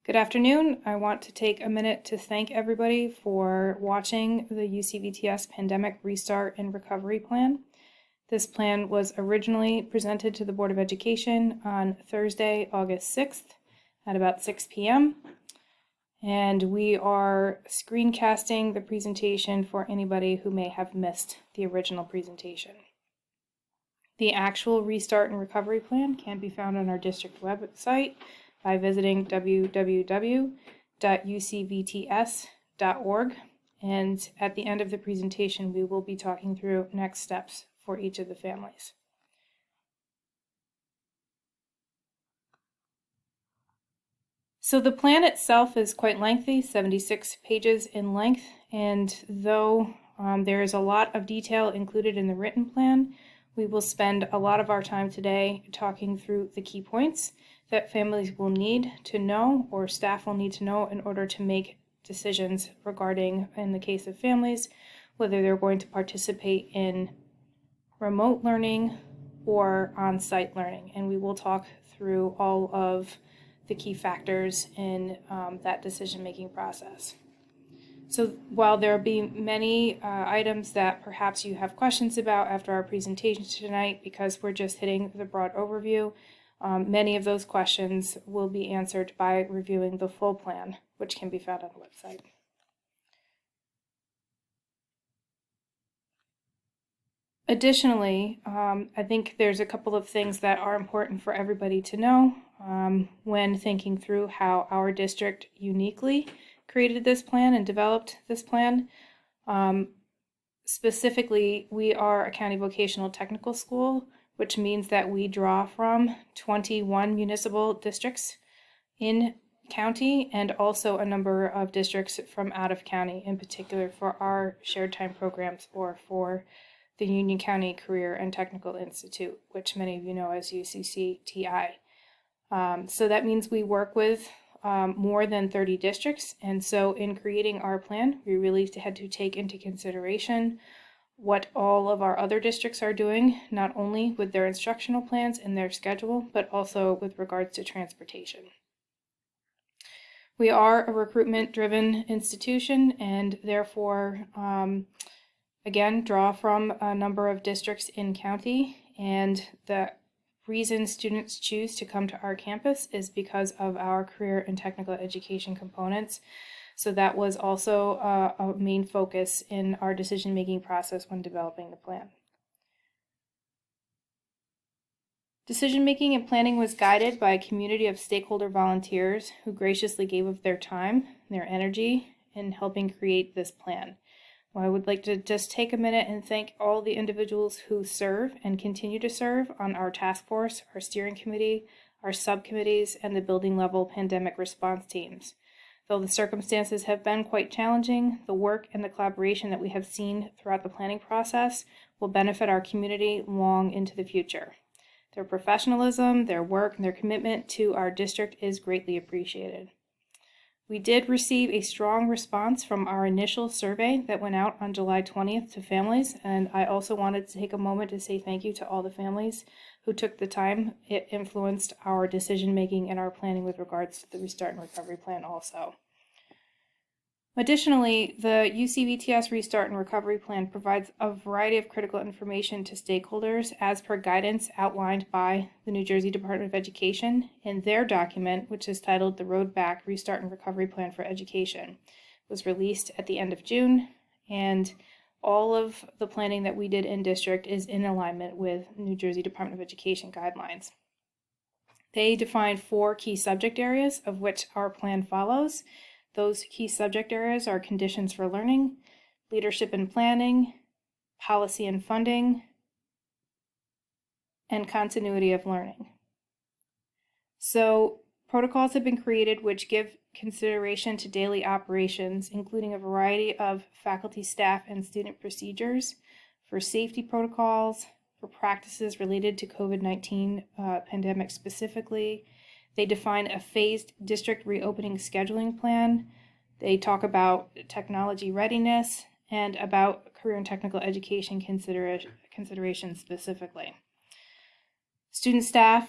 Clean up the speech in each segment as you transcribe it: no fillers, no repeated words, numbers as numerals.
Good afternoon. I want to take a minute to thank everybody for watching the UCVTS Pandemic Restart and Recovery Plan. This plan was originally presented to the Board of Education on Thursday, August 6th at about 6 p.m. And we are screencasting the presentation for anybody who may have missed the original presentation. The actual Restart and Recovery Plan can be found on our district website by visiting www.ucvts.org. And at the end of the presentation, we will be talking through next steps for each of the families. So the plan itself is quite lengthy, 76 pages in length, and though there is a lot of detail included in the written plan, we will spend a lot of our time today talking through the key points that families will need to know or staff will need to know in order to make decisions regarding, in the case of families, whether they're going to participate in remote learning or on-site learning. And we will talk through all of the key factors in that decision-making process. So while there will be many items that perhaps you have questions about after our presentation tonight, because we're just hitting the broad overview, many of those questions will be answered by reviewing the full plan, which can be found on the website. Additionally, I think there's a couple of things that are important for everybody to know when thinking through how our district uniquely created this plan and developed this plan. Specifically, we are a county vocational technical school, which means that we draw from 21 municipal districts in county and also a number of districts from out of county, in particular for our shared time programs or for the Union County Career and Technical Institute, which many of you know as UCCTI. So that means we work with more than 30 districts, and so in creating our plan, we really had to take into consideration what all of our other districts are doing, not only with their instructional plans and their schedule, but also with regards to transportation. We are a recruitment-driven institution and therefore, again, draw from a number of districts in county, and the reason students choose to come to our campus is because of our career and technical education components. So that was also a main focus in our decision-making process when developing the plan. Decision-making and planning was guided by a community of stakeholder volunteers who graciously gave of their time, their energy in helping create this plan. Well, I would like to just take a minute and thank all the individuals who serve and continue to serve on our task force, our steering committee, our subcommittees, and the building level pandemic response teams. Though the circumstances have been quite challenging, the work and the collaboration that we have seen throughout the planning process will benefit our community long into the future. Their professionalism, their work, and their commitment to our district is greatly appreciated. We did receive a strong response from our initial survey that went out on July 20th to families, and I also wanted to take a moment to say thank you to all the families who took the time. It influenced our decision-making and our planning with regards to the Restart and Recovery Plan also. Additionally, the UCVTS Restart and Recovery Plan provides a variety of critical information to stakeholders as per guidance outlined by the New Jersey Department of Education in their document, which is titled The Road Back Restart and Recovery Plan for Education. It was released at the end of June, and all of the planning that we did in district is in alignment with New Jersey Department of Education guidelines. They defined 4 key subject areas of which our plan follows. Those key subject areas are conditions for learning, leadership and planning, policy and funding, and continuity of learning. So protocols have been created which give consideration to daily operations, including a variety of faculty, staff, and student procedures for safety protocols, for practices related to COVID-19 pandemic specifically. They define a phased district reopening scheduling plan. They talk about technology readiness and about career and technical education considerations specifically. Student and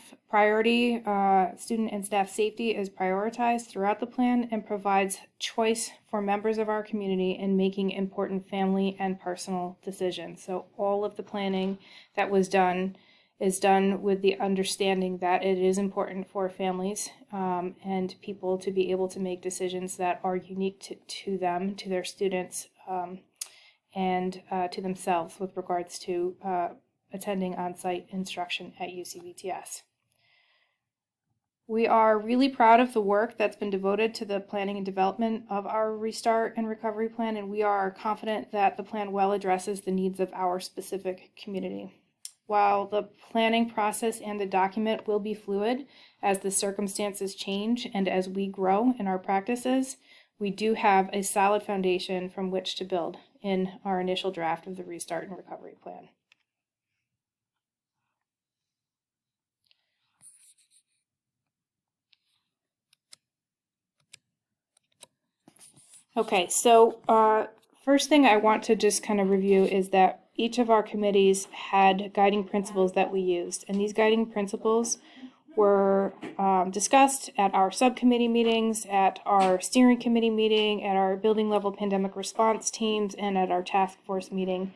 staff safety is prioritized throughout the plan and provides choice for members of our community in making important family and personal decisions. So all of the planning that was done is done with the understanding that it is important for families and people to be able to make decisions that are unique to them, to their students, and to themselves with regards to attending on-site instruction at UCVTS. We are really proud of the work that's been devoted to the planning and development of our Restart and Recovery Plan, and we are confident that the plan well addresses the needs of our specific community. While the planning process and the document will be fluid as the circumstances change and as we grow in our practices, we do have a solid foundation from which to build in our initial draft of the Restart and Recovery Plan. Okay, so first thing I want to just kind of review is that each of our committees had guiding principles that we used, and these guiding principles were discussed at our subcommittee meetings, at our steering committee meeting, at our building level pandemic response teams, and at our task force meeting,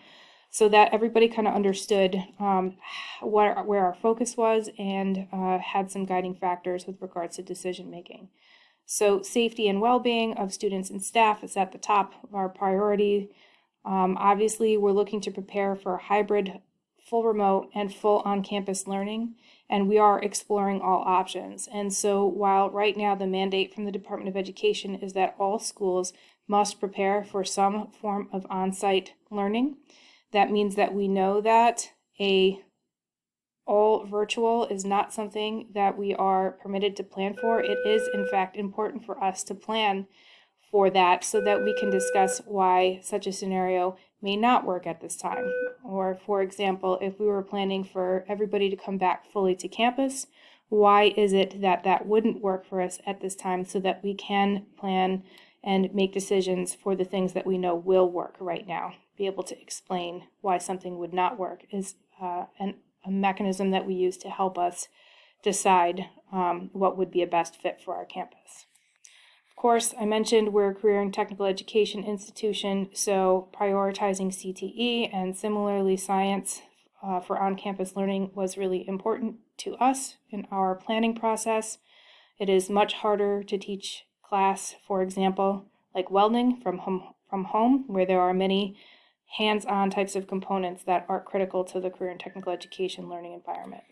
so that everybody kind of understood where our focus was and had some guiding factors with regards to decision making. So safety and well-being of students and staff is at the top of our priority. Obviously, we're looking to prepare for hybrid, full remote, and full on-campus learning, and we are exploring all options. And so while right now the mandate from the Department of Education is that all schools must prepare for some form of on-site learning, that means that we know that all virtual is not something that we are permitted to plan for. It is, in fact, important for us to plan for that so that we can discuss why such a scenario may not work at this time. Or, for example, if we were planning for everybody to come back fully to campus, why is it that that wouldn't work for us at this time so that we can plan and make decisions for the things that we know will work right now? Be able to explain why something would not work is a mechanism that we use to help us decide what would be a best fit for our campus. Of course, I mentioned we're a career and technical education institution, so prioritizing CTE and similarly science for on-campus learning was really important to us in our planning process. It is much harder to teach class, for example, like welding from home, where there are many hands-on types of components that are critical to the career and technical education learning environment.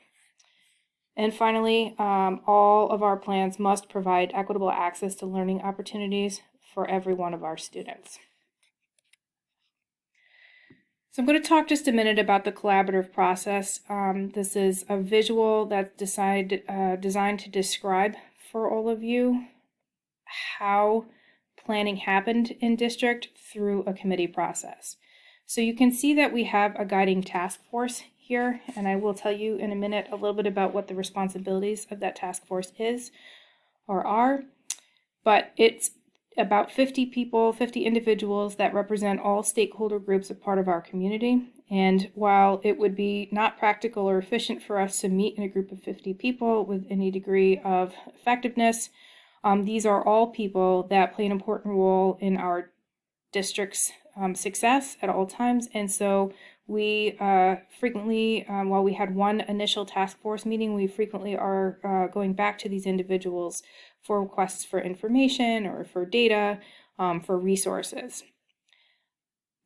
And finally, all of our plans must provide equitable access to learning opportunities for every one of our students. So I'm going to talk just a minute about the collaborative process. This is a visual that's designed to describe for all of you how planning happened in district through a committee process. So you can see that we have a guiding task force here, and I will tell you in a minute a little bit about what the responsibilities of that task force is or are, but it's about 50 people, 50 individuals that represent all stakeholder groups a part of our community. And while it would be not practical or efficient for us to meet in a group of 50 people with any degree of effectiveness, these are all people that play an important role in our district's success at all times. And so we frequently, while we had one initial task force meeting, we frequently are going back to these individuals for requests for information or for data, for resources.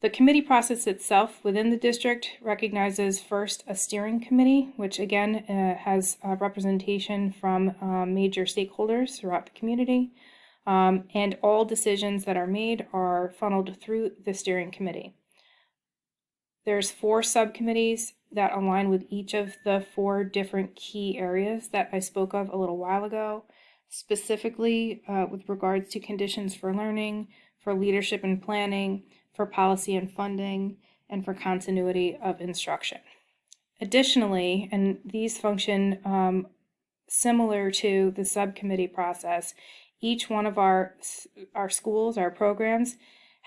The committee process itself within the district recognizes first a steering committee, which again has representation from major stakeholders throughout the community. And all decisions that are made are funneled through the steering committee. There's 4 subcommittees that align with each of the 4 different key areas that I spoke of a little while ago, specifically with regards to conditions for learning, for leadership and planning, for policy and funding, and for continuity of instruction. Additionally, and these function similar to the subcommittee process, each one of our schools, our programs,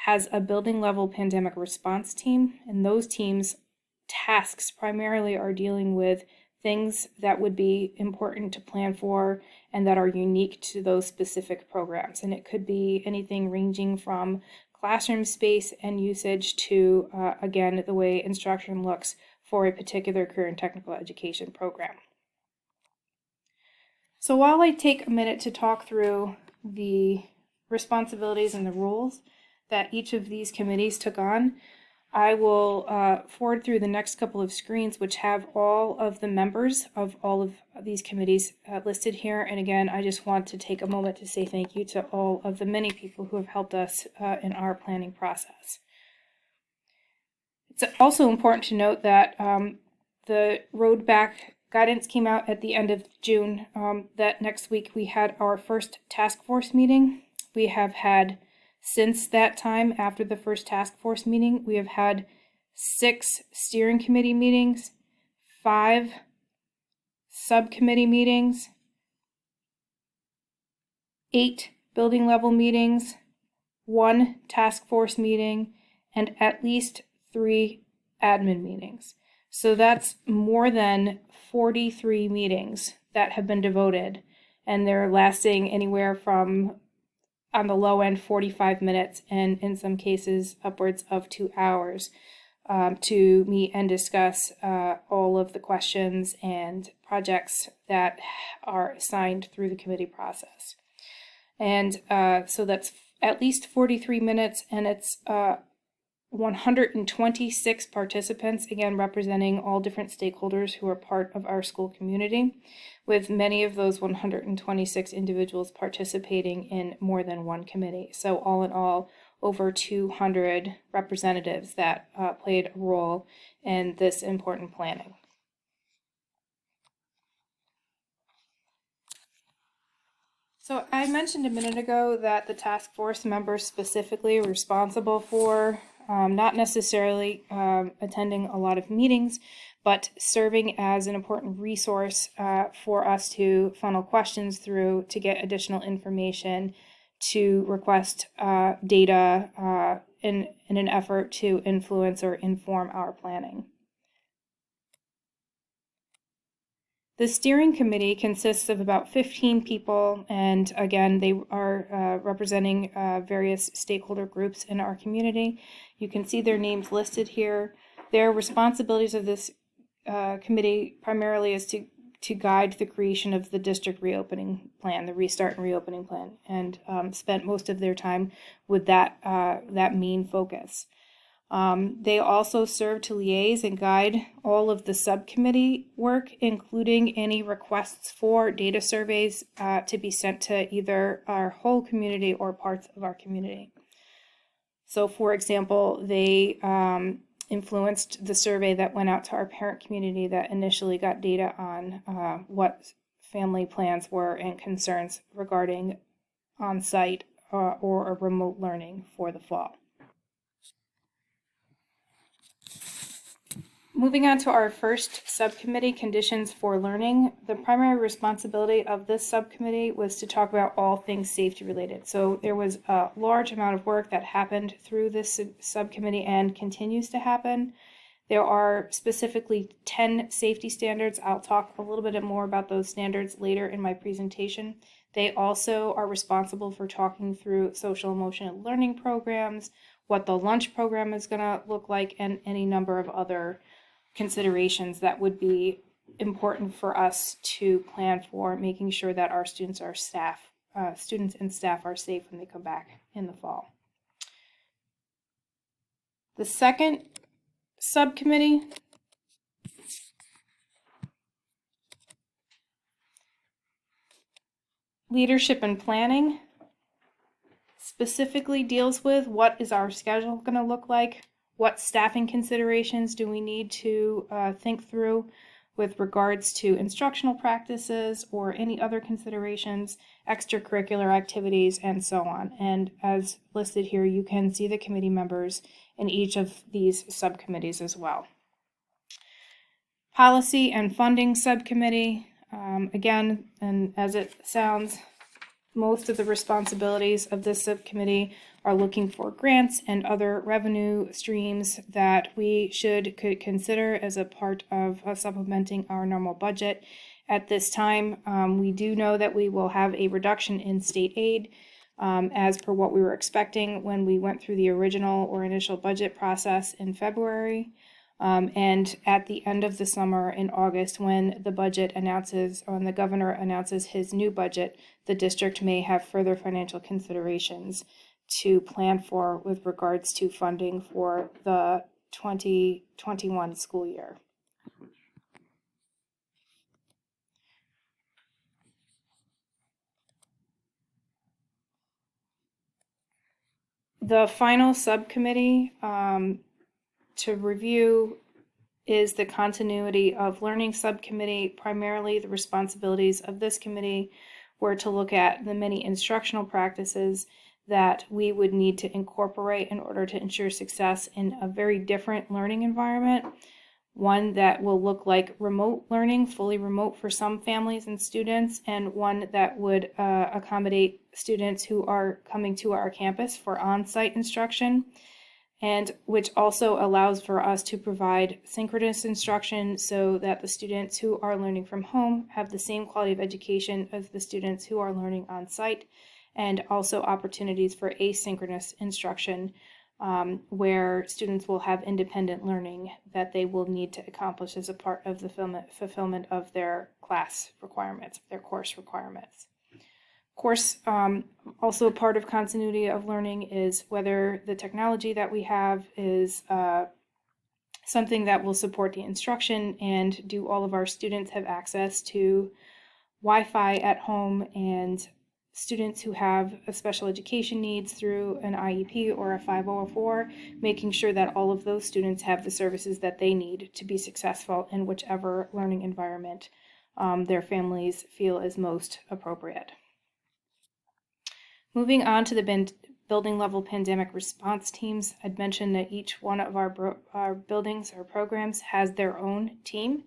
has a building level pandemic response team, and those teams' tasks primarily are dealing with things that would be important to plan for and that are unique to those specific programs. And it could be anything ranging from classroom space and usage to, again, the way instruction looks for a particular career and technical education program. So while I take a minute to talk through the responsibilities and the roles that each of these committees took on, I will forward through the next couple of screens, which have all of the members of all of these committees listed here. And again, I just want to take a moment to say thank you to all of the many people who have helped us in our planning process. It's also important to note that the road back guidance came out at the end of June. That next week we had our first task force meeting. We have had, since that time, after the first task force meeting, we have had 6 steering committee meetings, 5 subcommittee meetings, 8 building level meetings, 1 task force meeting, and at least 3 admin meetings. So that's more than 43 meetings that have been devoted, and they're lasting anywhere from, on the low end, 45 minutes, and in some cases upwards of 2 hours to meet and discuss all of the questions and projects that are assigned through the committee process. And so that's at least 43 minutes, and it's 126 participants, again representing all different stakeholders who are part of our school community, with many of those 126 individuals participating in more than one committee. So all in all, over 200 representatives that played a role in this important planning. So I mentioned a minute ago that the task force members specifically were responsible for not necessarily attending a lot of meetings, but serving as an important resource for us to funnel questions through to get additional information, to request data in an effort to influence or inform our planning. The steering committee consists of about 15 people, and again, they are representing various stakeholder groups in our community. You can see their names listed here. Their responsibilities of this committee primarily is to guide the creation of the district reopening plan, the restart and reopening plan, and spent most of their time with that main focus. They also serve to liaise and guide all of the subcommittee work, including any requests for data surveys to be sent to either our whole community or parts of our community. So, for example, they influenced the survey that went out to our parent community that initially got data on what family plans were and concerns regarding on-site or remote learning for the fall. Moving on to our first subcommittee, Conditions for Learning, the primary responsibility of this subcommittee was to talk about all things safety related. So there was a large amount of work that happened through this subcommittee and continues to happen. There are specifically 10 safety standards. I'll talk a little bit more about those standards later in my presentation. They also are responsible for talking through social emotional learning programs, what the lunch program is going to look like, and any number of other considerations that would be important for us to plan for, making sure that our students and staff are safe when they come back in the fall. The second subcommittee Leadership and Planning specifically deals with what is our schedule going to look like, what staffing considerations do we need to think through with regards to instructional practices or any other considerations, extracurricular activities, and so on. And as listed here, you can see the committee members in each of these subcommittees as well. Policy and Funding Subcommittee, again, and as it sounds, most of the responsibilities of this subcommittee are looking for grants and other revenue streams that we could consider as a part of supplementing our normal budget. At this time, we do know that we will have a reduction in state aid as per what we were expecting when we went through the original or initial budget process in February. And at the end of the summer in August, when the governor announces his new budget, the district may have further financial considerations to plan for with regards to funding for the 2021 school year. The final subcommittee to review is the continuity of learning subcommittee. Primarily, the responsibilities of this committee were to look at the many instructional practices that we would need to incorporate in order to ensure success in a very different learning environment. One that will look like remote learning, fully remote for some families and students, and one that would accommodate students who are coming to our campus for on-site instruction, and which also allows for us to provide synchronous instruction so that the students who are learning from home have the same quality of education as the students who are learning on-site, and also opportunities for asynchronous instruction where students will have independent learning that they will need to accomplish as a part of the fulfillment of their class requirements, their course requirements. Of course, also a part of continuity of learning is whether the technology that we have is something that will support the instruction, and do all of our students have access to Wi-Fi at home, and students who have special education needs through an IEP or a 504, making sure that all of those students have the services that they need to be successful in whichever learning environment their families feel is most appropriate. Moving on to the building level pandemic response teams, I'd mentioned that each one of our buildings or programs has their own team.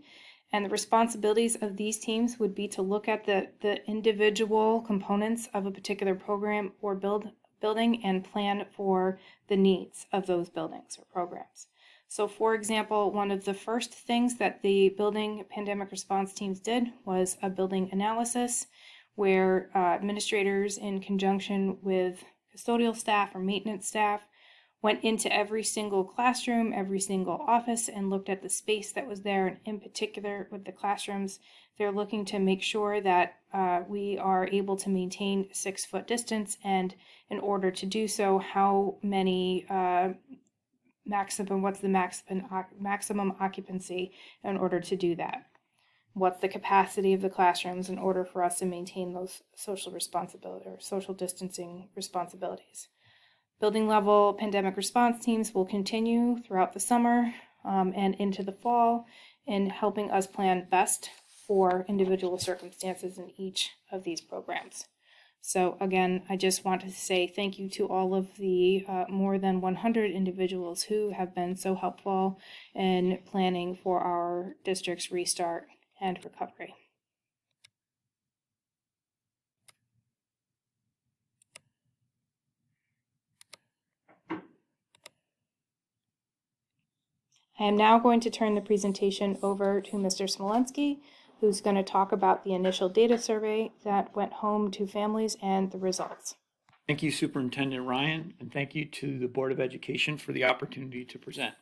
And the responsibilities of these teams would be to look at the individual components of a particular program or building and plan for the needs of those buildings or programs. So for example, one of the first things that the building pandemic response teams did was a building analysis where administrators in conjunction with custodial staff or maintenance staff went into every single classroom, every single office, and looked at the space that was there. And in particular with the classrooms, they're looking to make sure that we are able to maintain 6-foot distance. And in order to do so, how many what's the maximum occupancy in order to do that? What's the capacity of the classrooms in order for us to maintain those social responsibility or social distancing responsibilities? Building level pandemic response teams will continue throughout the summer and into the fall in helping us plan best for individual circumstances in each of these programs. So again, I just want to say thank you to all of the more than 100 individuals who have been so helpful in planning for our district's restart and recovery. I am now going to turn the presentation over to Mr. Smolensky, who's going to talk about the initial data survey that went home to families and the results. Thank you, Superintendent Ryan, and thank you to the Board of Education for the opportunity to present.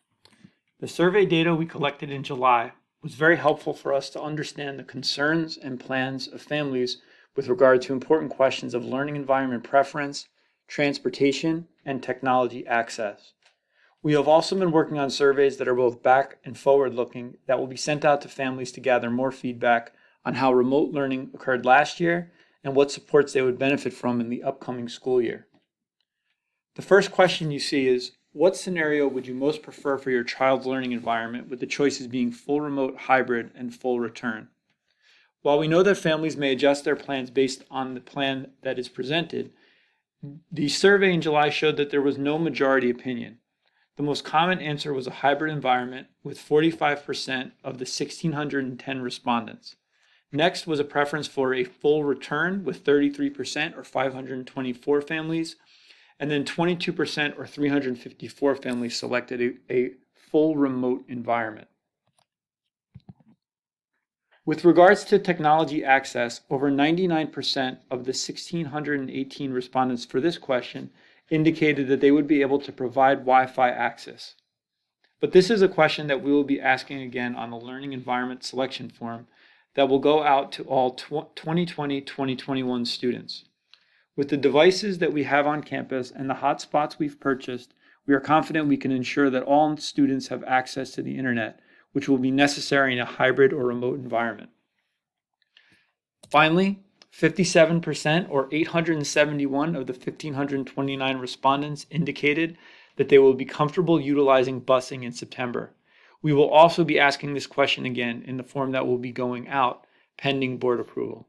The survey data we collected in July was very helpful for us to understand the concerns and plans of families with regard to important questions of learning environment preference, transportation, and technology access. We have also been working on surveys that are both back and forward-looking that will be sent out to families to gather more feedback on how remote learning occurred last year and what supports they would benefit from in the upcoming school year. The first question you see is, what scenario would you most prefer for your child's learning environment, with the choices being full remote, hybrid, and full return? While we know that families may adjust their plans based on the plan that is presented, the survey in July showed that there was no majority opinion. The most common answer was a hybrid environment, with 45% of the 1,610 respondents. Next was a preference for a full return with 33% or 524 families, and then 22% or 354 families selected a full remote environment. With regards to technology access, over 99% of the 1,618 respondents for this question indicated that they would be able to provide Wi-Fi access. But this is a question that we will be asking again on the Learning Environment Selection Form that will go out to all 2020-2021 students. With the devices that we have on campus and the hotspots we've purchased, we are confident we can ensure that all students have access to the internet, which will be necessary in a hybrid or remote environment. Finally, 57% or 871 of the 1,529 respondents indicated that they will be comfortable utilizing busing in September. We will also be asking this question again in the form that will be going out pending board approval.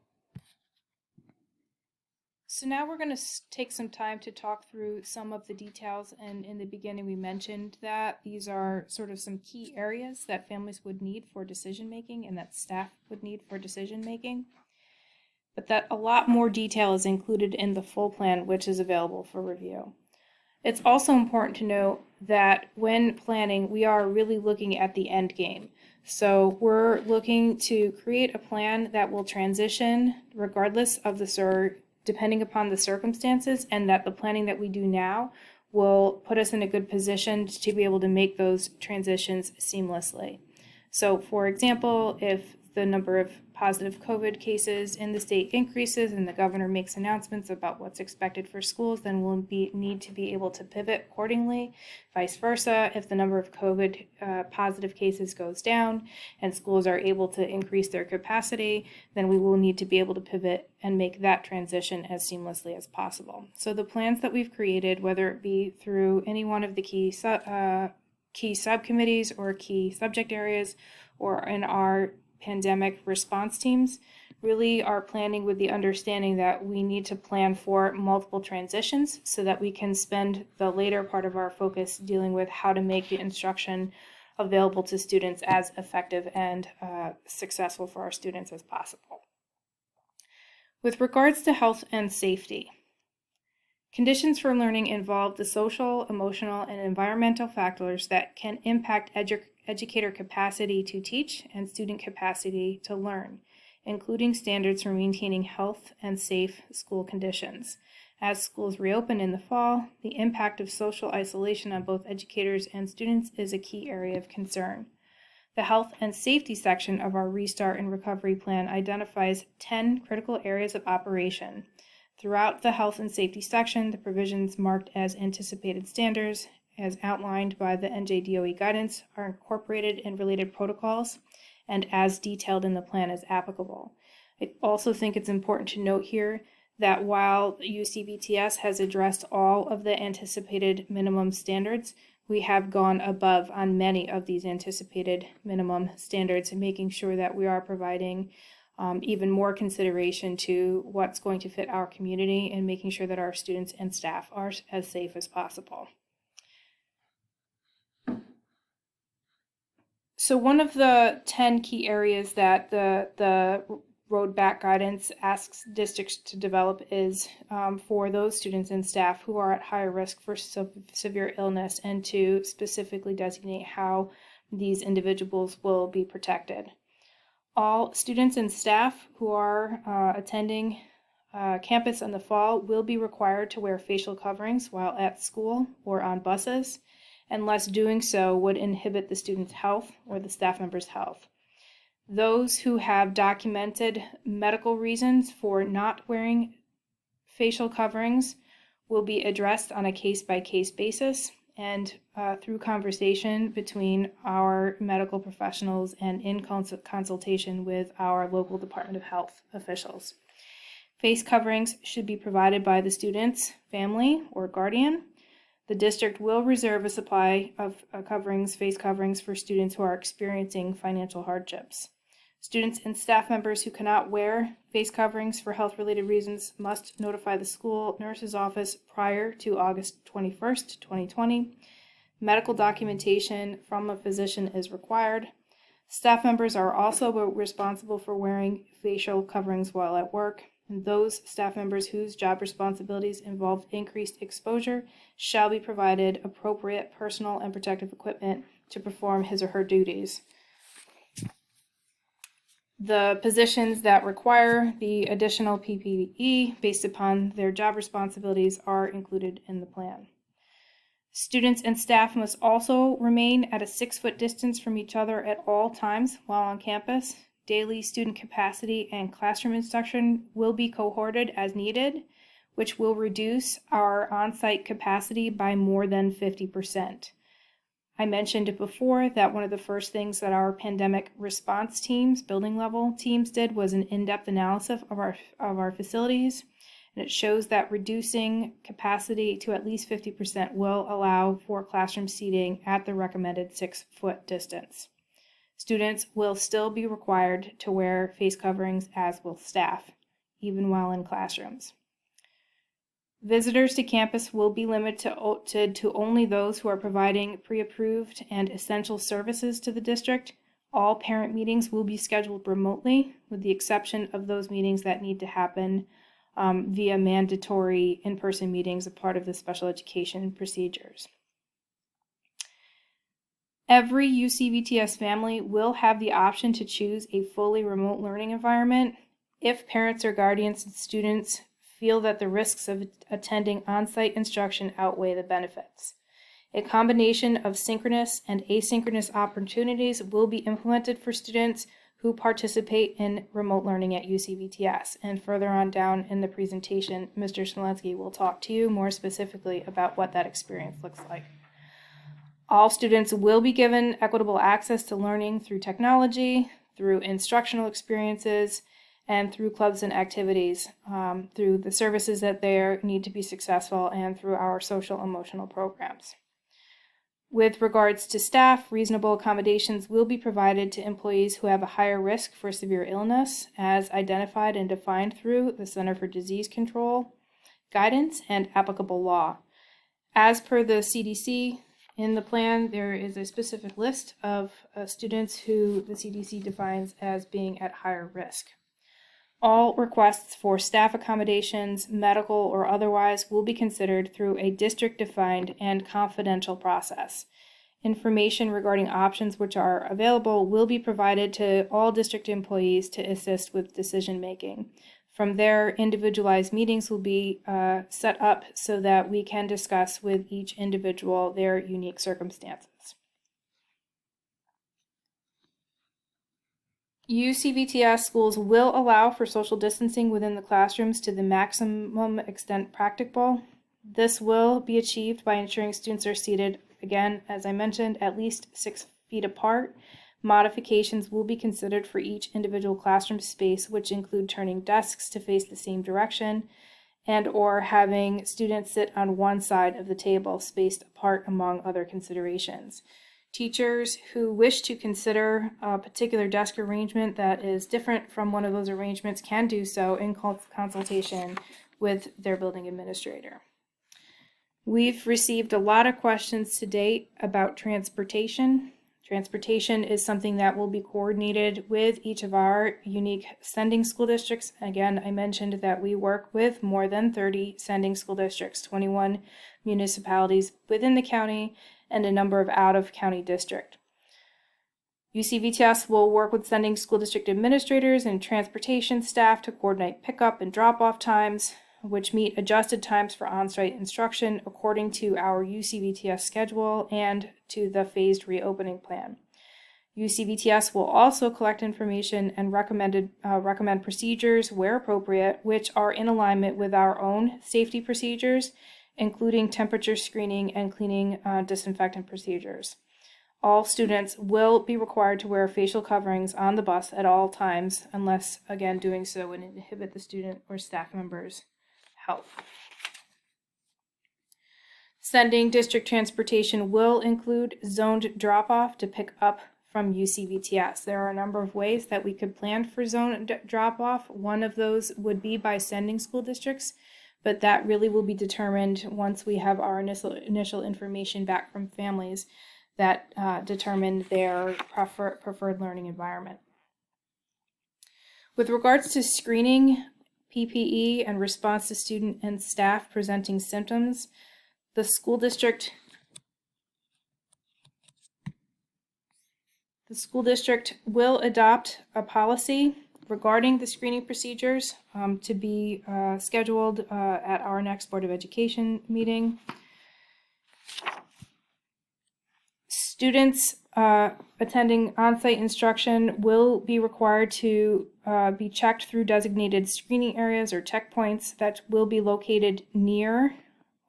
So now we're going to take some time to talk through some of the details, and in the beginning we mentioned that these are sort of some key areas that families would need for decision making and that staff would need for decision making, but that a lot more detail is included in the full plan, which is available for review. It's also important to note that when planning, we are really looking at the end game. So we're looking to create a plan that will transition regardless of depending upon the circumstances, and that the planning that we do now will put us in a good position to be able to make those transitions seamlessly. So for example, if the number of positive COVID cases in the state increases and the governor makes announcements about what's expected for schools, then we'll need to be able to pivot accordingly. Vice versa, if the number of COVID positive cases goes down and schools are able to increase their capacity, then we will need to be able to pivot and make that transition as seamlessly as possible. So the plans that we've created, whether it be through any one of the key subcommittees or key subject areas, or in our pandemic response teams, really are planning with the understanding that we need to plan for multiple transitions so that we can spend the later part of our focus dealing with how to make the instruction available to students as effective and successful for our students as possible. With regards to health and safety, conditions for learning involve the social, emotional, and environmental factors that can impact educator capacity to teach and student capacity to learn, including standards for maintaining health and safe school conditions. As schools reopen in the fall, the impact of social isolation on both educators and students is a key area of concern. The health and safety section of our Restart and Recovery Plan identifies 10 critical areas of operation. Throughout the health and safety section, the provisions marked as anticipated standards, as outlined by the NJDOE guidance, are incorporated in related protocols and as detailed in the plan as applicable. I also think it's important to note here that while UCVTS has addressed all of the anticipated minimum standards, we have gone above on many of these anticipated minimum standards, and making sure that we are providing even more consideration to what's going to fit our community and making sure that our students and staff are as safe as possible. So one of the 10 key areas that the Road Back guidance asks districts to develop is for those students and staff who are at higher risk for severe illness, and to specifically designate how these individuals will be protected. All students and staff who are attending campus in the fall will be required to wear facial coverings while at school or on buses, unless doing so would inhibit the student's health or the staff member's health. Those who have documented medical reasons for not wearing facial coverings will be addressed on a case-by-case basis and through conversation between our medical professionals and in consultation with our local Department of Health officials. Face coverings should be provided by the student's family or guardian. The district will reserve a supply of face coverings for students who are experiencing financial hardships. Students and staff members who cannot wear face coverings for health-related reasons must notify the school nurse's office prior to August 21st, 2020. Medical documentation from a physician is required. Staff members are also responsible for wearing facial coverings while at work, and those staff members whose job responsibilities involve increased exposure shall be provided appropriate personal and protective equipment to perform his or her duties. The positions that require the additional PPE based upon their job responsibilities are included in the plan. Students and staff must also remain at a 6-foot distance from each other at all times while on campus. Daily student capacity and classroom instruction will be cohorted as needed, which will reduce our on-site capacity by more than 50%. I mentioned before that one of the first things that our pandemic response teams, building level teams, did was an in-depth analysis of our facilities, and it shows that reducing capacity to at least 50% will allow for classroom seating at the recommended 6-foot distance. Students will still be required to wear face coverings, as will staff, even while in classrooms. Visitors to campus will be limited to only those who are providing pre-approved and essential services to the district. All parent meetings will be scheduled remotely, with the exception of those meetings that need to happen via mandatory in-person meetings as part of the special education procedures. Every UCVTS family will have the option to choose a fully remote learning environment if parents or guardians and students feel that the risks of attending on-site instruction outweigh the benefits. A combination of synchronous and asynchronous opportunities will be implemented for students who participate in remote learning at UCVTS. And further on down in the presentation, Mr. Smolensky will talk to you more specifically about what that experience looks like. All students will be given equitable access to learning through technology, through instructional experiences, and through clubs and activities, through the services that they need to be successful, and through our social emotional programs. With regards to staff, reasonable accommodations will be provided to employees who have a higher risk for severe illness, as identified and defined through the Center for Disease Control guidance and applicable law. As per the CDC, in the plan, there is a specific list of students who the CDC defines as being at higher risk. All requests for staff accommodations, medical or otherwise, will be considered through a district-defined and confidential process. Information regarding options which are available will be provided to all district employees to assist with decision-making. From there, individualized meetings will be set up so that we can discuss with each individual their unique circumstances. UCVTS schools will allow for social distancing within the classrooms to the maximum extent practicable. This will be achieved by ensuring students are seated, again, as I mentioned, at least 6 feet apart. Modifications will be considered for each individual classroom space, which include turning desks to face the same direction and or having students sit on one side of the table, spaced apart, among other considerations. Teachers who wish to consider a particular desk arrangement that is different from one of those arrangements can do so in consultation with their building administrator. We've received a lot of questions to date about transportation. Transportation is something that will be coordinated with each of our unique sending school districts. Again, I mentioned that we work with more than 30 sending school districts, 21 municipalities within the county, and a number of out-of-county districts. UCVTS will work with sending school district administrators and transportation staff to coordinate pickup and drop-off times, which meet adjusted times for on-site instruction according to our UCVTS schedule and to the phased reopening plan. UCVTS will also collect information and recommend procedures where appropriate, which are in alignment with our own safety procedures, including temperature screening and cleaning disinfectant procedures. All students will be required to wear facial coverings on the bus at all times, unless, again, doing so would inhibit the student or staff members' health. Sending district transportation will include zoned drop-off to pick up from UCVTS. There are a number of ways that we could plan for zone drop-off. One of those would be by sending school districts, but that really will be determined once we have our initial information back from families. that determined their preferred learning environment. With regards to screening, PPE, and response to student and staff presenting symptoms, the school district will adopt a policy regarding the screening procedures to be scheduled at our next Board of Education meeting. Students attending on-site instruction will be required to be checked through designated screening areas or checkpoints that will be located near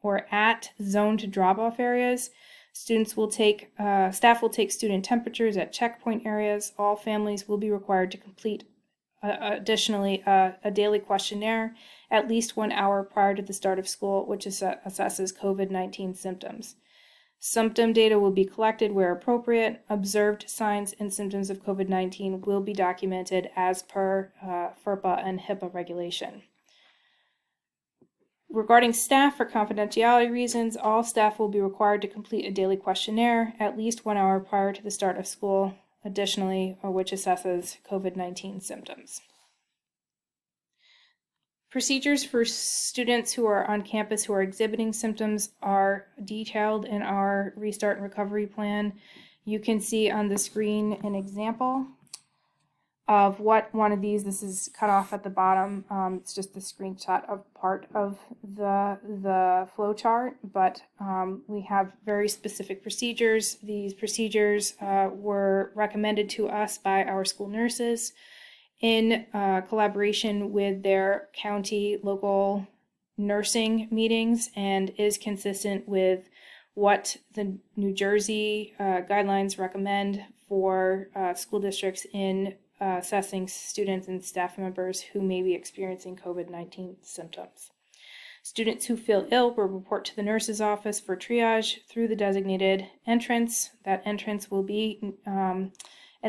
or at zoned drop-off areas. Staff will take student temperatures at checkpoint areas. All families will be required to complete additionally a daily questionnaire at least 1 hour prior to the start of school, which assesses COVID-19 symptoms. Symptom data will be collected where appropriate. Observed signs and symptoms of COVID-19 will be documented as per FERPA and HIPAA regulation. Regarding staff, for confidentiality reasons, all staff will be required to complete a daily questionnaire at least 1 hour prior to the start of school, additionally, which assesses COVID-19 symptoms. Procedures for students who are on campus who are exhibiting symptoms are detailed in our Restart and Recovery Plan. You can see on the screen an example of what one of these, this is cut off at the bottom. It's just the screenshot of part of the flow chart, but we have very specific procedures. These procedures were recommended to us by our school nurses in collaboration with their county local nursing meetings, and is consistent with what the New Jersey guidelines recommend for school districts in assessing students and staff members who may be experiencing COVID-19 symptoms. Students who feel ill will report to the nurse's office for triage through the designated entrance. That entrance will be an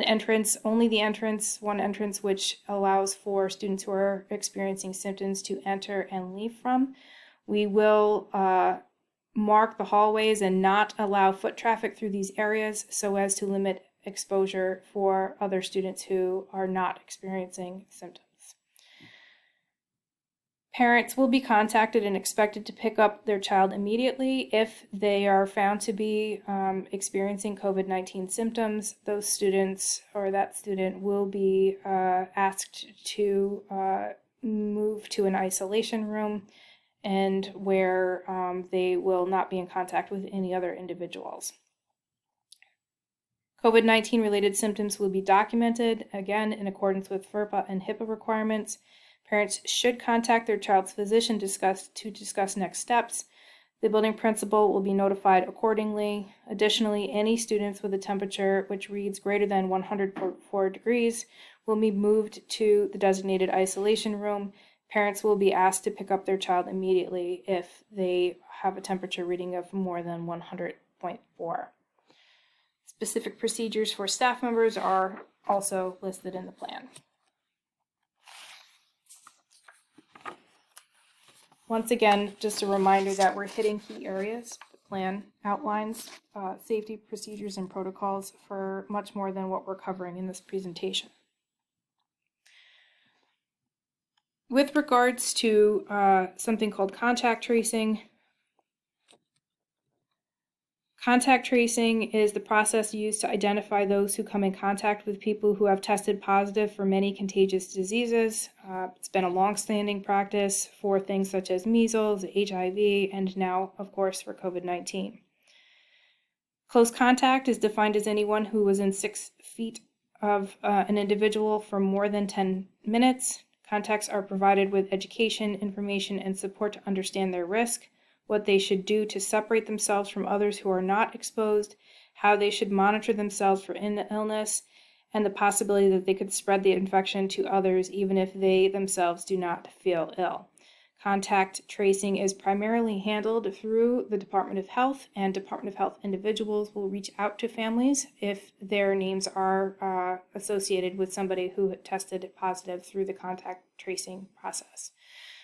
entrance, only the entrance, one entrance, which allows for students who are experiencing symptoms to enter and leave from. We will mark the hallways and not allow foot traffic through these areas so as to limit exposure for other students who are not experiencing symptoms. Parents will be contacted and expected to pick up their child immediately if they are found to be experiencing COVID-19 symptoms. Those students or that student will be asked to move to an isolation room and where they will not be in contact with any other individuals. COVID-19 related symptoms will be documented, again, in accordance with FERPA and HIPAA requirements. Parents should contact their child's physician to discuss next steps. The building principal will be notified accordingly. Additionally, any students with a temperature which reads greater than 104 degrees will be moved to the designated isolation room. Parents will be asked to pick up their child immediately if they have a temperature reading of more than 100.4. Specific procedures for staff members are also listed in the plan. Once again, just a reminder that we're hitting key areas. The plan outlines safety procedures and protocols for much more than what we're covering in this presentation. With regards to something called contact tracing, contact tracing is the process used to identify those who come in contact with people who have tested positive for many contagious diseases. It's been a long-standing practice for things such as measles, HIV, and now, of course, for COVID-19. Close contact is defined as anyone who was in 6 feet of an individual for more than 10 minutes. Contacts are provided with education, information, and support to understand their risk, what they should do to separate themselves from others who are not exposed, how they should monitor themselves for illness, and the possibility that they could spread the infection to others even if they themselves do not feel ill. Contact tracing is primarily handled through the Department of Health, and Department of Health individuals will reach out to families if their names are associated with somebody who tested positive through the contact tracing process.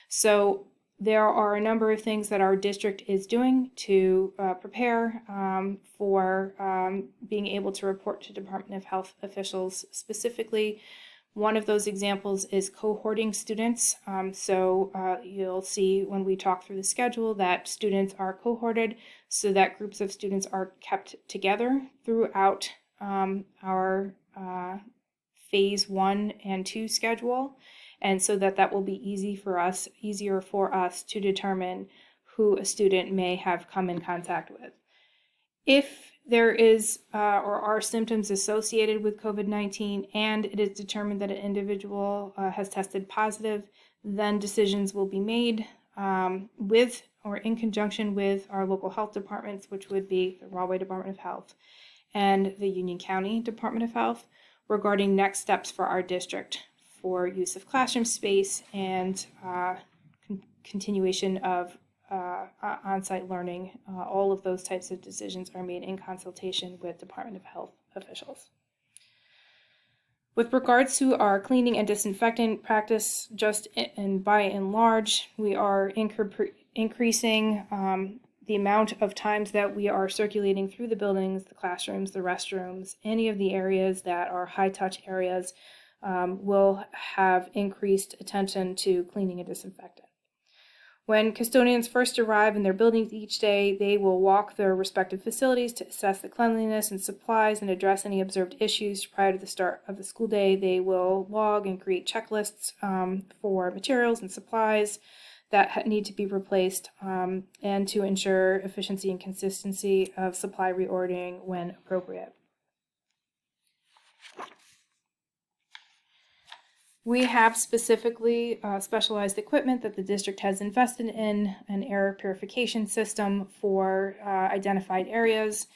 So There are a number of things that our district is doing to prepare for being able to report to Department of Health officials specifically. One of those examples is cohorting students. So you'll see when we talk through the schedule that students are cohorted so that groups of students are kept together throughout our phase 1 and 2 schedule. And so that will be easier for us to determine who a student may have come in contact with. If there is or are symptoms associated with COVID-19 and it is determined that an individual has tested positive, then decisions will be made with or in conjunction with our local health departments, which would be the Rahway Department of Health and the Union County Department of Health, regarding next steps for our district for use of classroom space and continuation of on-site learning. All of those types of decisions are made in consultation with Department of Health officials. With regards to our cleaning and disinfectant practice, just and by and large, we are increasing the amount of times that we are circulating through the buildings, the classrooms, the restrooms, any of the areas that are high-touch areas will have increased attention to cleaning and disinfectant. When custodians first arrive in their buildings each day, they will walk their respective facilities to assess the cleanliness and supplies and address any observed issues prior to the start of the school day. They will log and create checklists for materials and supplies that need to be replaced and to ensure efficiency and consistency of supply reordering when appropriate. We have specifically specialized equipment that the district has invested in, an air purification system for identified areas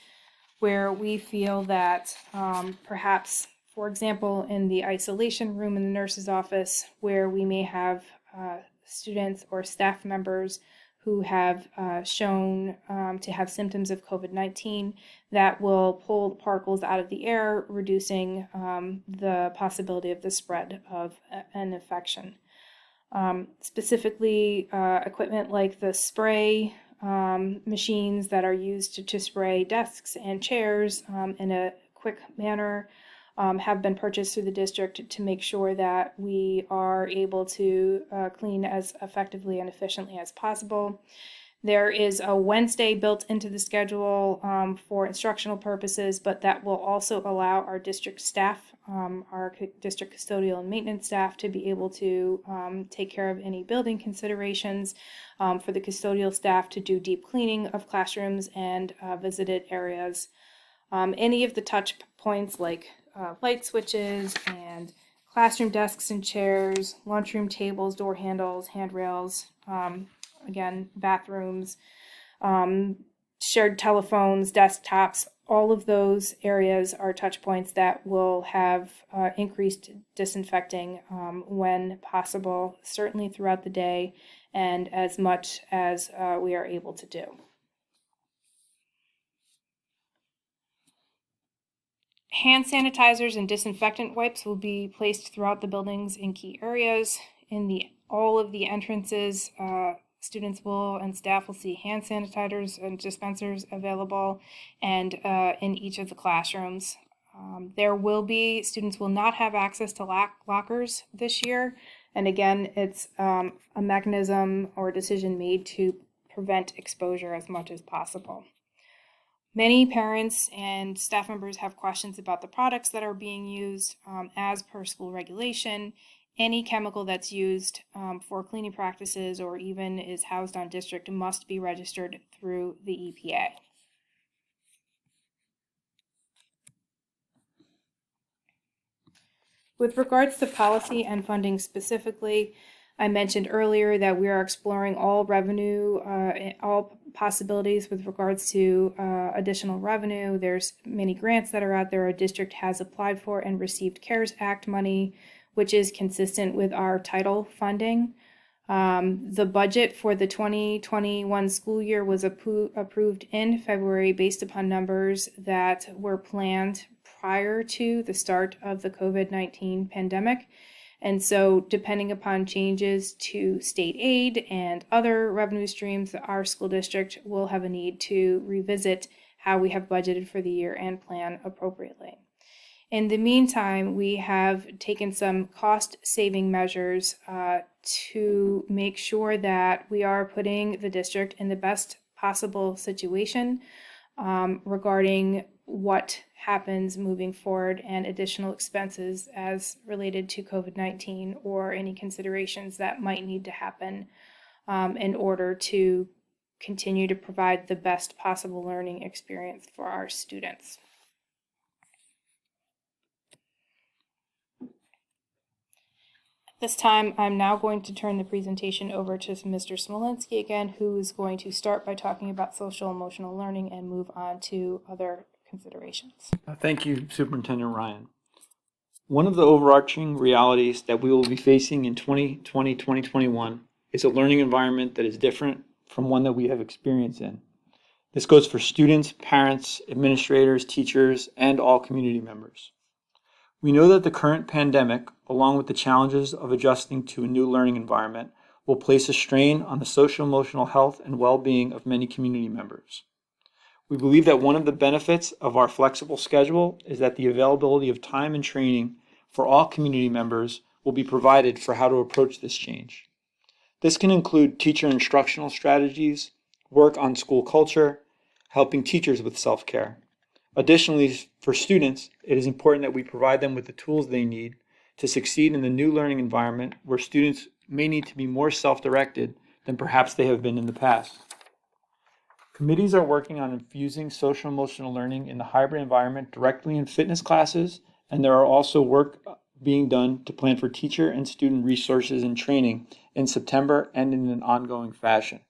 where we feel that perhaps, for example, in the isolation room in the nurse's office, where we may have students or staff members who have shown to have symptoms of COVID-19, that will pull the particles out of the air, reducing the possibility of the spread of an infection. Specifically, equipment like the spray machines that are used to spray desks and chairs in a quick manner have been purchased through the district to make sure that we are able to clean as effectively and efficiently as possible. There is a Wednesday built into the schedule for instructional purposes, but that will also allow our district staff, our district custodial and maintenance staff, to be able to take care of any building considerations, for the custodial staff to do deep cleaning of classrooms and visited areas. Any of the touch points like light switches and classroom desks and chairs, lunchroom tables, door handles, handrails, again, bathrooms, shared telephones, desktops, all of those areas are touch points that will have increased disinfecting when possible, certainly throughout the day and as much as we are able to do. Hand sanitizers and disinfectant wipes will be placed throughout the buildings in key areas. In all of the entrances, students will and staff will see hand sanitizers and dispensers available, and in each of the classrooms. Students will not have access to lockers this year, and again, it's a mechanism or decision made to prevent exposure as much as possible. Many parents and staff members have questions about the products that are being used. As per school regulation, any chemical that's used for cleaning practices or even is housed on district must be registered through the EPA. With regards to policy and funding specifically, I mentioned earlier that we are exploring all all possibilities with regards to additional revenue. There's many grants that are out there. Our district has applied for and received CARES Act money, which is consistent with our title funding. The budget for the 2021 school year was approved in February based upon numbers that were planned prior to the start of the COVID-19 pandemic. And so depending upon changes to state aid and other revenue streams, our school district will have a need to revisit how we have budgeted for the year and plan appropriately. In the meantime, we have taken some cost-saving measures to make sure that we are putting the district in the best possible situation regarding what happens moving forward and additional expenses as related to COVID-19 or any considerations that might need to happen in order to continue to provide the best possible learning experience for our students. This time, I'm now going to turn the presentation over to Mr. Smolinski again, who is going to start by talking about social emotional learning and move on to other considerations. Thank you, Superintendent Ryan. One of the overarching realities that we will be facing in 2020-2021 is a learning environment that is different from one that we have experience in. This goes for students, parents, administrators, teachers, and all community members. We know that the current pandemic, along with the challenges of adjusting to a new learning environment, will place a strain on the social-emotional health and well-being of many community members. We believe that one of the benefits of our flexible schedule is that the availability of time and training for all community members will be provided for how to approach this change. This can include teacher instructional strategies, work on school culture, helping teachers with self-care. Additionally, for students, it is important that we provide them with the tools they need to succeed in the new learning environment where students may need to be more self-directed than perhaps they have been in the past. Committees are working on infusing social emotional learning in the hybrid environment directly in fitness classes, and there are also work being done to plan for teacher and student resources and training in September and in an ongoing fashion.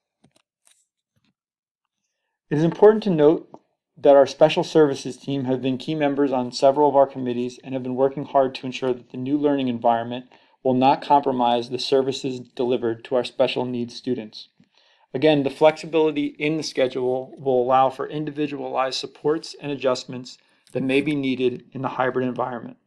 It is important to note that our special services team have been key members on several of our committees and have been working hard to ensure that the new learning environment will not compromise the services delivered to our special needs students. Again, the flexibility in the schedule will allow for individualized supports and adjustments that may be needed in the hybrid environment.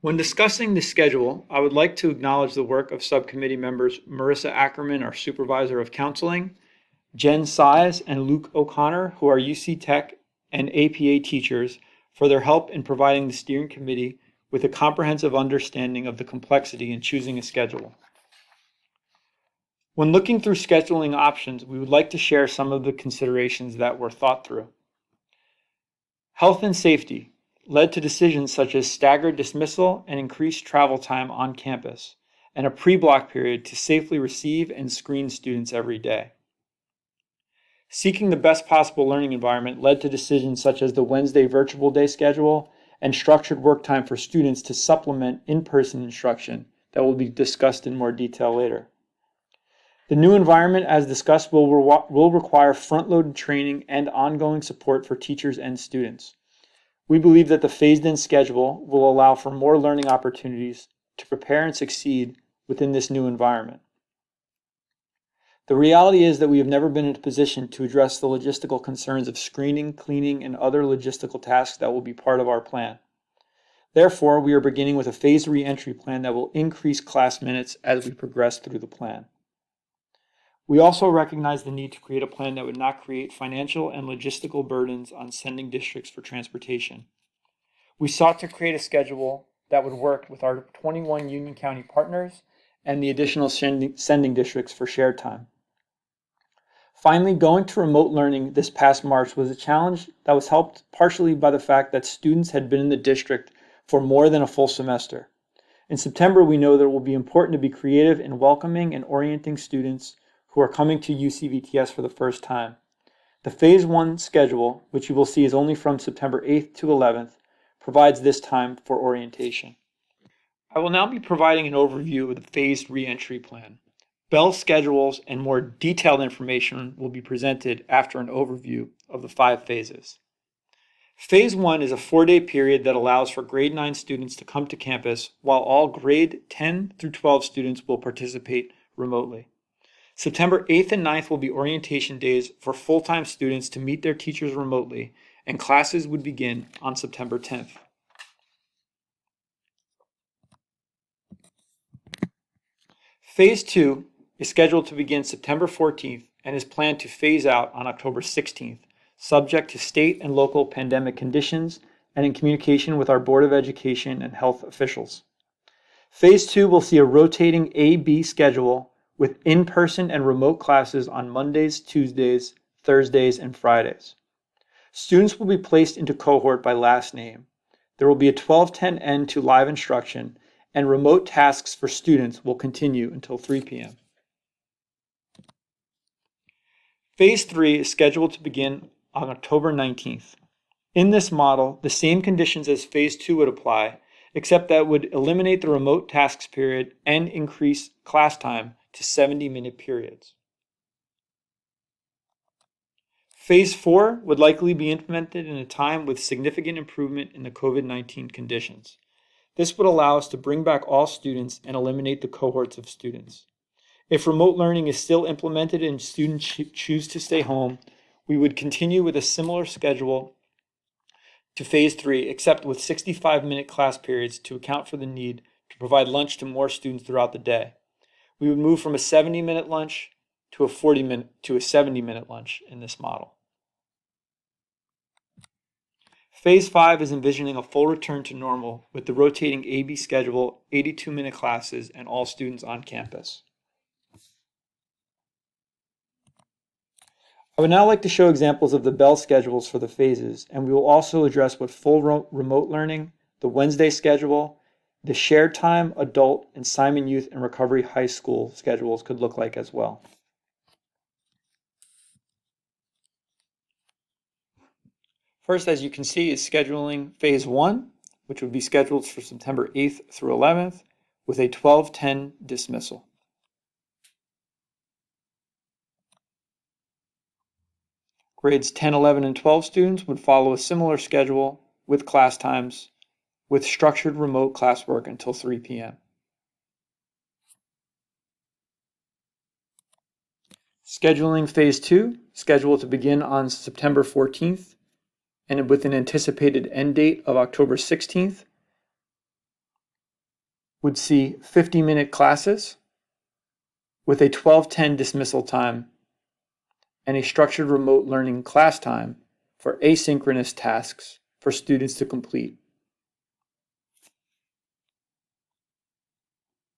When discussing the schedule, I would like to acknowledge the work of subcommittee members Marissa Ackerman, our supervisor of counseling, Jen Size and Luke O'Connor, who are UC Tech and APA teachers, for their help in providing the steering committee with a comprehensive understanding of the complexity in choosing a schedule. When looking through scheduling options, we would like to share some of the considerations that were thought through. Health and safety led to decisions such as staggered dismissal and increased travel time on campus, and a pre-block period to safely receive and screen students every day. Seeking the best possible learning environment led to decisions such as the Wednesday virtual day schedule and structured work time for students to supplement in-person instruction that will be discussed in more detail later. The new environment, as discussed, will require front-loaded training and ongoing support for teachers and students. We believe that the phased-in schedule will allow for more learning opportunities to prepare and succeed within this new environment. The reality is that we have never been in a position to address the logistical concerns of screening, cleaning, and other logistical tasks that will be part of our plan. Therefore, we are beginning with a phased re-entry plan that will increase class minutes as we progress through the plan. We also recognize the need to create a plan that would not create financial and logistical burdens on sending districts for transportation. We sought to create a schedule that would work with our 21 Union County partners and the additional sending districts for shared time. Finally, going to remote learning this past March was a challenge that was helped partially by the fact that students had been in the district for more than a full semester. In September, we know that it will be important to be creative in welcoming and orienting students who are coming to UCVTS for the first time. The Phase 1 schedule, which you will see is only from September 8th to 11th, provides this time for orientation. I will now be providing an overview of the phased re-entry plan. Bell schedules and more detailed information will be presented after an overview of the 5 phases. Phase 1 is a 4-day period that allows for grade 9 students to come to campus, while all grade 10 through 12 students will participate remotely. September 8th and 9th will be orientation days for full-time students to meet their teachers remotely, and classes would begin on September 10th. Phase 2 is scheduled to begin September 14th and is planned to phase out on October 16th, subject to state and local pandemic conditions and in communication with our Board of Education and health officials. Phase 2 will see a rotating A-B schedule with in-person and remote classes on Mondays, Tuesdays, Thursdays, and Fridays. Students will be placed into cohort by last name. There will be a 12:10 end to live instruction, and remote tasks for students will continue until 3 p.m. Phase 3 is scheduled to begin on October 19th. In this model, the same conditions as Phase 2 would apply, except that would eliminate the remote tasks period and increase class time to 70-minute periods. Phase 4 would likely be implemented in a time with significant improvement in the COVID-19 conditions. This would allow us to bring back all students and eliminate the cohorts of students. If remote learning is still implemented and students choose to stay home, we would continue with a similar schedule to Phase 3, except with 65-minute class periods to account for the need to provide lunch to more students throughout the day. We would move from a 70-minute lunch to a 70-minute lunch in this model. Phase 5 is envisioning a full return to normal with the rotating A-B schedule, 82-minute classes, and all students on campus. I would now like to show examples of the bell schedules for the phases, and we will also address what full remote learning, the Wednesday schedule, the shared time, adult, and Simon Youth and Recovery High School schedules could look like as well. First, as you can see, is scheduling Phase 1, which would be scheduled for September 8th through 11th, with a 12:10 dismissal. Grades 10, 11, and 12 students would follow a similar schedule with class times, with structured remote classwork until 3 p.m. Scheduling Phase 2, scheduled to begin on September 14th, and with an anticipated end date of October 16th, would see 50-minute classes with a 12:10 dismissal time and a structured remote learning class time for asynchronous tasks for students to complete.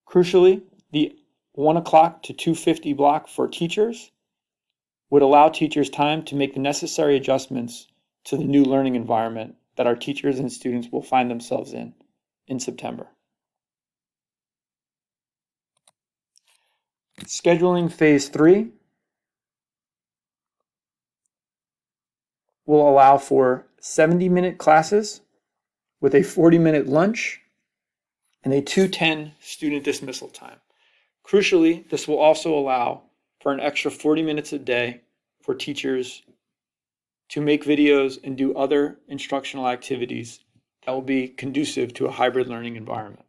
Crucially, the 1 o'clock to 2:50 block for teachers would allow teachers time to make the necessary adjustments to the new learning environment that our teachers and students will find themselves in September. Scheduling Phase 3 will allow for 70-minute classes with a 40-minute lunch and a 2:10 student dismissal time. Crucially, this will also allow for an extra 40 minutes a day for teachers to make videos and do other instructional activities that will be conducive to a hybrid learning environment.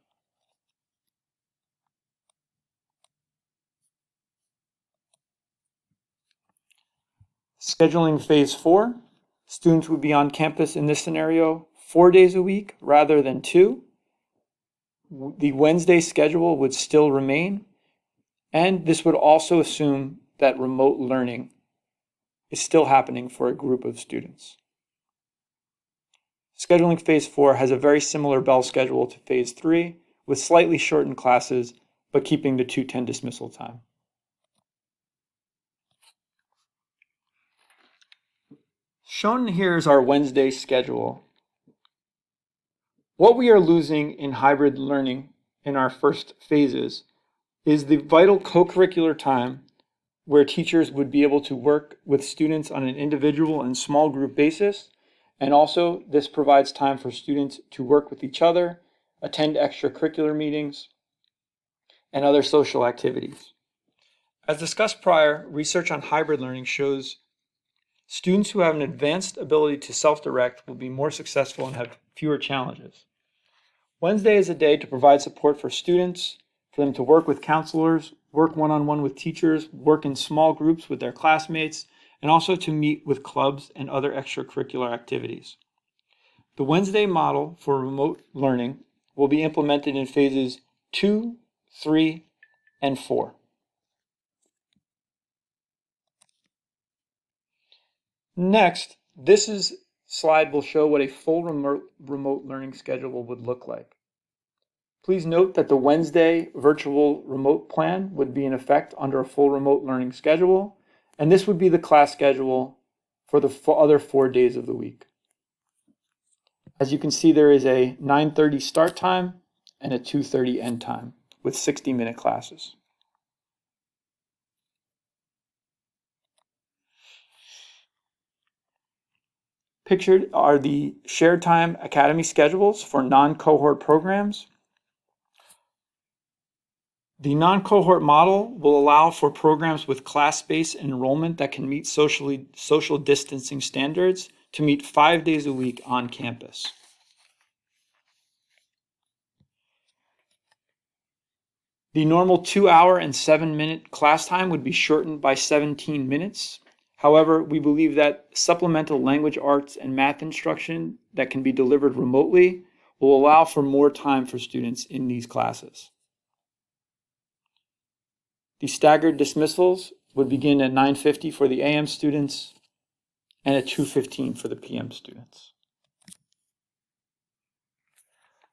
Scheduling Phase 4, students would be on campus in this scenario 4 days a week rather than 2. The Wednesday schedule would still remain, and this would also assume that remote learning is still happening for a group of students. Scheduling Phase 4 has a very similar bell schedule to Phase 3, with slightly shortened classes, but keeping the 2:10 dismissal time. Shown here is our Wednesday schedule. What we are losing in hybrid learning in our first phases is the vital co-curricular time where teachers would be able to work with students on an individual and small group basis. And also, this provides time for students to work with each other, attend extracurricular meetings, and other social activities. As discussed prior, research on hybrid learning shows students who have an advanced ability to self-direct will be more successful and have fewer challenges. Wednesday is a day to provide support for students, for them to work with counselors, work one-on-one with teachers, work in small groups with their classmates, and also to meet with clubs and other extracurricular activities. The Wednesday model for remote learning will be implemented in phases 2, 3, and 4. Next, slide will show what a full remote learning schedule would look like. Please note that the Wednesday virtual remote plan would be in effect under a full remote learning schedule, and this would be the class schedule for the other 4 days of the week. As you can see, there is a 9:30 start time and a 2:30 end time with 60-minute classes. Pictured are the shared time academy schedules for non-cohort programs. The non-cohort model will allow for programs with class-based enrollment that can meet social distancing standards to meet 5 days a week on campus. The normal 2-hour and 7-minute class time would be shortened by 17 minutes. However, we believe that supplemental language arts and math instruction that can be delivered remotely will allow for more time for students in these classes. The staggered dismissals would begin at 9:50 for the AM students and at 2:15 for the PM students.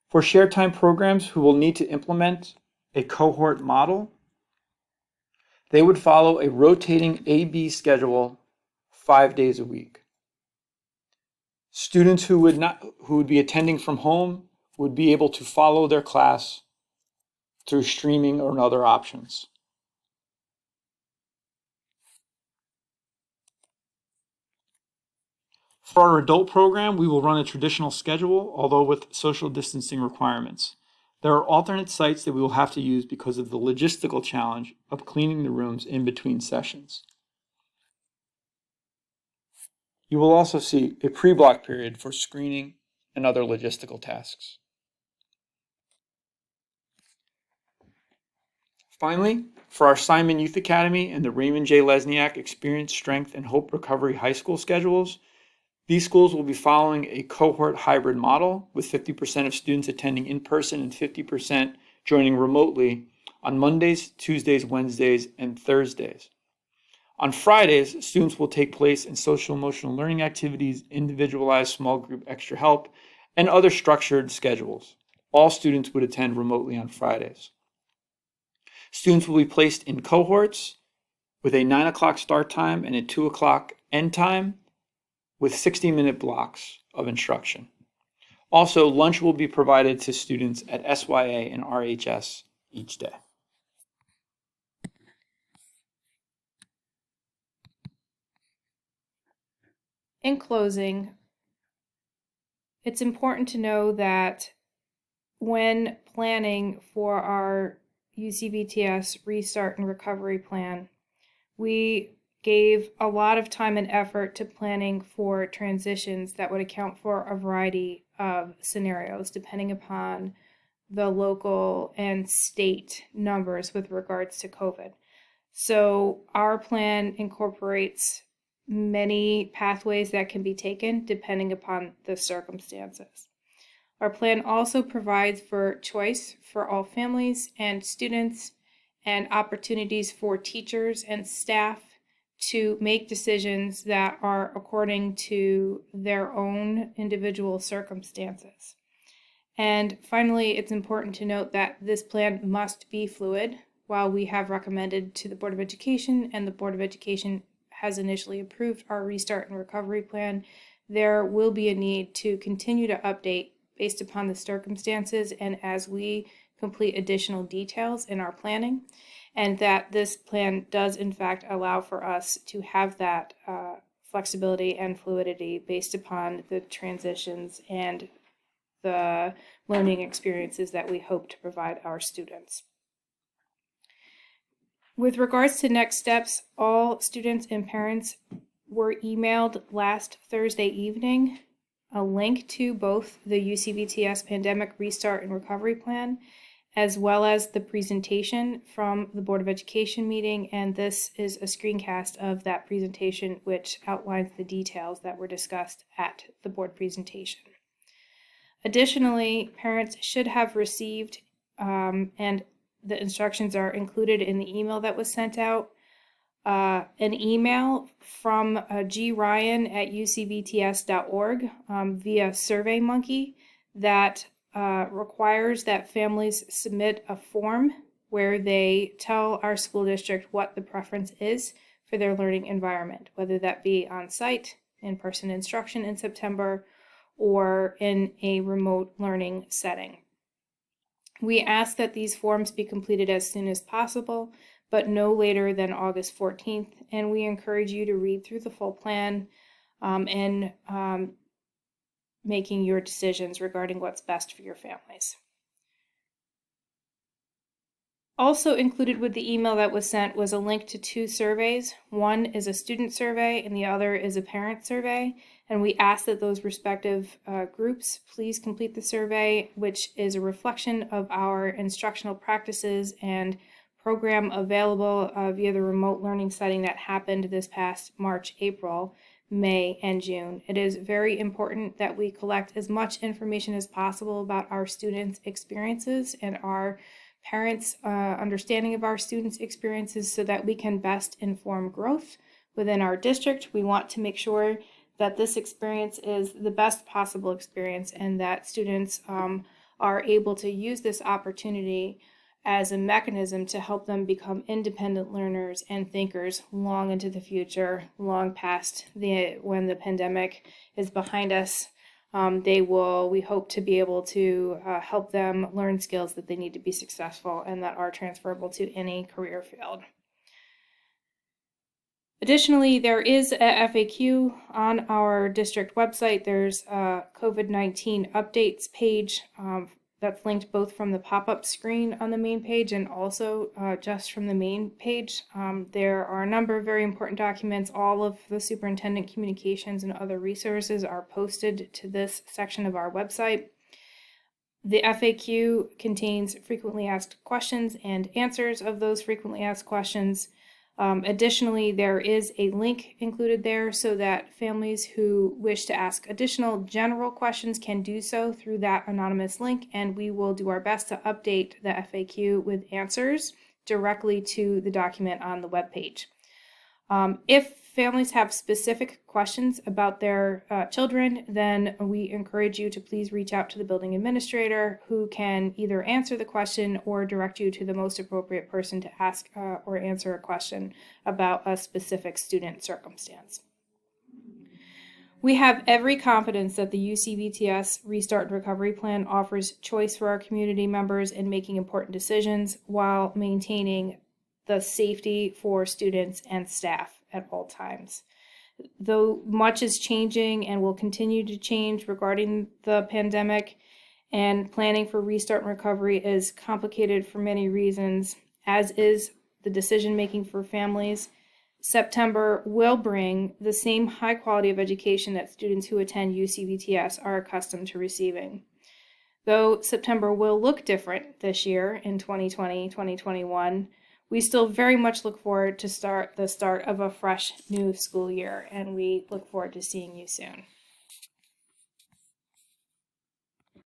For shared time programs who will need to implement a cohort model, they would follow a rotating A-B schedule 5 days a week. Students who would be attending from home would be able to follow their class through streaming or other options. For our adult program, we will run a traditional schedule, although with social distancing requirements. There are alternate sites that we will have to use because of the logistical challenge of cleaning the rooms in between sessions. You will also see a pre-block period for screening and other logistical tasks. Finally, for our Simon Youth Academy and the Raymond J. Lesniak Experience, Strength, and Hope Recovery High School schedules, these schools will be following a cohort hybrid model with 50% of students attending in person and 50% joining remotely on Mondays, Tuesdays, Wednesdays, and Thursdays. On Fridays, students will take place in social emotional learning activities, individualized small group extra help, and other structured schedules. All students would attend remotely on Fridays. Students will be placed in cohorts with a 9 o'clock start time and a 2 o'clock end time with 60-minute blocks of instruction. Also, lunch will be provided to students at SYA and RHS each day. In closing, it's important to know that when planning for our UCVTS restart and recovery plan, we gave a lot of time and effort to planning for transitions that would account for a variety of scenarios depending upon the local and state numbers with regards to COVID. So our plan incorporates many pathways that can be taken depending upon the circumstances. Our plan also provides for choice for all families and students and opportunities for teachers and staff to make decisions that are according to their own individual circumstances. And finally, it's important to note that this plan must be fluid. While we have recommended to the Board of Education and the Board of Education has initially approved our restart and recovery plan, there will be a need to continue to update based upon the circumstances and as we complete additional details in our planning, and that this plan does in fact allow for us to have that flexibility and fluidity based upon the transitions and the learning experiences that we hope to provide our students. With regards to next steps, all students and parents were emailed last Thursday evening a link to both the UCVTS Pandemic Restart and Recovery Plan, as well as the presentation from the Board of Education meeting, and this is a screencast of that presentation which outlines the details that were discussed at the board presentation. Additionally, parents should have received and the instructions are included in the email that was sent out. An email from gryan@ucvts.org via SurveyMonkey that requires that families submit a form where they tell our school district what the preference is for their learning environment, whether that be on-site, in-person instruction in September, or in a remote learning setting. We ask that these forms be completed as soon as possible, but no later than August 14th, and we encourage you to read through the full plan and making your decisions regarding what's best for your families. Also included with the email that was sent was a link to 2 surveys. One is a student survey and the other is a parent survey. And we ask that those respective groups please complete the survey, which is a reflection of our instructional practices and program available via the remote learning setting that happened this past March, April, May, and June. It is very important that we collect as much information as possible about our students' experiences and our parents' understanding of our students' experiences so that we can best inform growth within our district. We want to make sure that this experience is the best possible experience and that students are able to use this opportunity as a mechanism to help them become independent learners and thinkers long into the future, long past when the pandemic is behind us. We hope to be able to help them learn skills that they need to be successful and that are transferable to any career field. Additionally, there is a FAQ on our district website. There's a COVID-19 updates page that's linked both from the pop-up screen on the main page and also just from the main page. There are a number of very important documents. All of the superintendent communications and other resources are posted to this section of our website. The FAQ contains frequently asked questions and answers of those frequently asked questions. Additionally, there is a link included there so that families who wish to ask additional general questions can do so through that anonymous link, and we will do our best to update the FAQ with answers directly to the document on the webpage. If families have specific questions about their children, then we encourage you to please reach out to the building administrator who can either answer the question or direct you to the most appropriate person to ask or answer a question about a specific student circumstance. We have every confidence that the UCVTS Restart and Recovery Plan offers choice for our community members in making important decisions while maintaining the safety for students and staff at all times. Though much is changing and will continue to change regarding the pandemic, and planning for restart and recovery is complicated for many reasons, as is the decision making for families, September will bring the same high quality of education that students who attend UCVTS are accustomed to receiving. Though September will look different this year in 2020, 2021, we still very much look forward to the start of a fresh new school year, and we look forward to seeing you soon.